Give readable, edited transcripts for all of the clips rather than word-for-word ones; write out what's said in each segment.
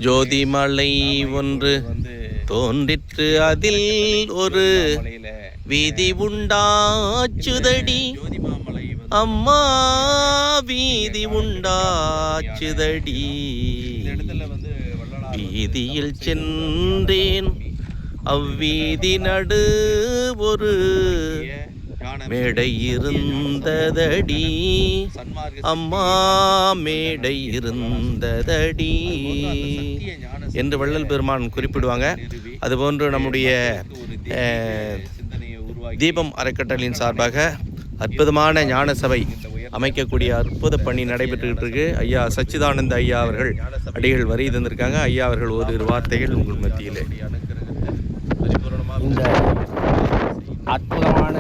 ஜோதிமலை ஒன்று தோன்றிற்று, அதில் ஒரு வீதி உண்டாச்சுதடி அம்மா, வீதி உண்டாச்சுதடி. வீதியில் சென்றேன், அவ்வீதி நடு ஒரு மேடை இருந்ததடி அம்மா, மேடை இருந்ததடி என்று வள்ளல் பெருமான் குறிப்பிடுவாங்க. அதுபோன்று நம்முடைய தீபம் அறக்கட்டளையின் சார்பாக அற்புதமான ஞான சபை அமைக்கக்கூடிய அற்புத பணி நடைபெற்றுக்கிட்டு இருக்கு. ஐயா சச்சிதானந்த ஐயா அவர்கள் அடிகள் வரி தந்திருக்காங்க. ஐயா அவர்கள் ஒரு வார்த்தைகள் உங்கள் மத்தியில். இந்த அற்புதமான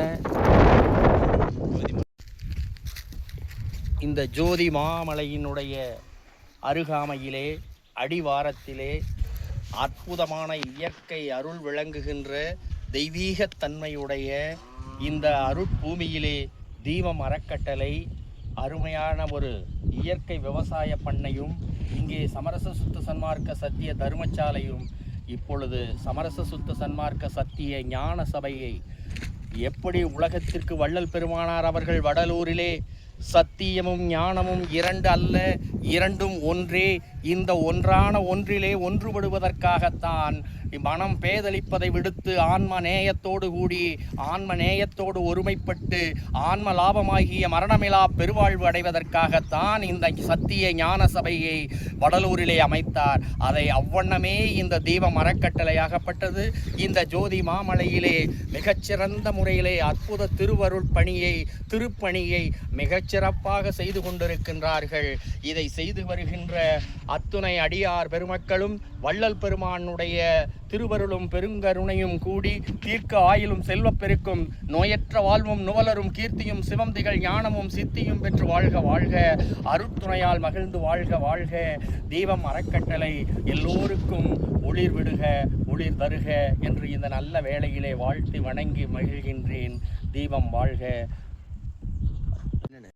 இந்த ஜோதி மாமலையினுடைய அருகாமையிலே அடிவாரத்திலே அற்புதமான இயற்கை அருள் விளங்குகின்ற தெய்வீகத்தன்மையுடைய இந்த அருட்பூமியிலே தீபம் அறக்கட்டளை அருமையான ஒரு இயற்கை விவசாய பண்ணையும், இங்கே சமரச சுத்த சன்மார்க்க சத்திய தர்மசாலையும், இப்பொழுது சமரச சுத்த சன்மார்க்க சத்திய ஞான சபையை எப்படி உலகத்திற்கு வள்ளல் பெருமானார் அவர்கள் வடலூரிலே சத்தியமும் ஞானமும் இரண்டு அல்ல, இரண்டும் ஒன்றே, இந்த ஒன்றான ஒன்றிலே ஒன்றுபடுவதற்காகத்தான் மனம் பேதளிப்பதை விடுத்து ஆன்ம நேயத்தோடு கூடி ஆன்ம நேயத்தோடு ஒருமைப்பட்டு ஆன்ம லாபமாகிய மரணமிலா பெருவாழ்வு அடைவதற்காகத்தான் இந்த சத்திய ஞான சபையை வடலூரிலே அமைத்தார். அதை அவ்வண்ணமே இந்த தீபம் அறக்கட்டளையாகப்பட்டது. இந்த ஜோதி மாமலையிலே மிகச்சிறந்த முறையிலே அற்புத திருவருள் பணியை திருப்பணியை மிகச்சிறப்பாக செய்து கொண்டிருக்கின்றார்கள். இதை செய்து வருகின்ற அத்துணை அடியார் பெருமக்களும் வள்ளல் பெருமானுடைய திருவருளும் பெருங்கருணையும் கூடி தீர்க்க ஆயிலும் செல்வப்பெருக்கும் நோயற்ற வாழ்வும் நுவலரும் கீர்த்தியும் சிவம் திகழ் ஞானமும் சித்தியும் பெற்று வாழ்க வாழ்க, அருட்துணையால் மகிழ்ந்து வாழ்க வாழ்க. தீபம் அறக்கட்டளை எல்லோருக்கும் ஒளிர் விடுக ஒளிர் தருக என்று இந்த நல்ல வேளையிலே வாழ்த்தி வணங்கி மகிழ்கின்றேன். தீபம் வாழ்க.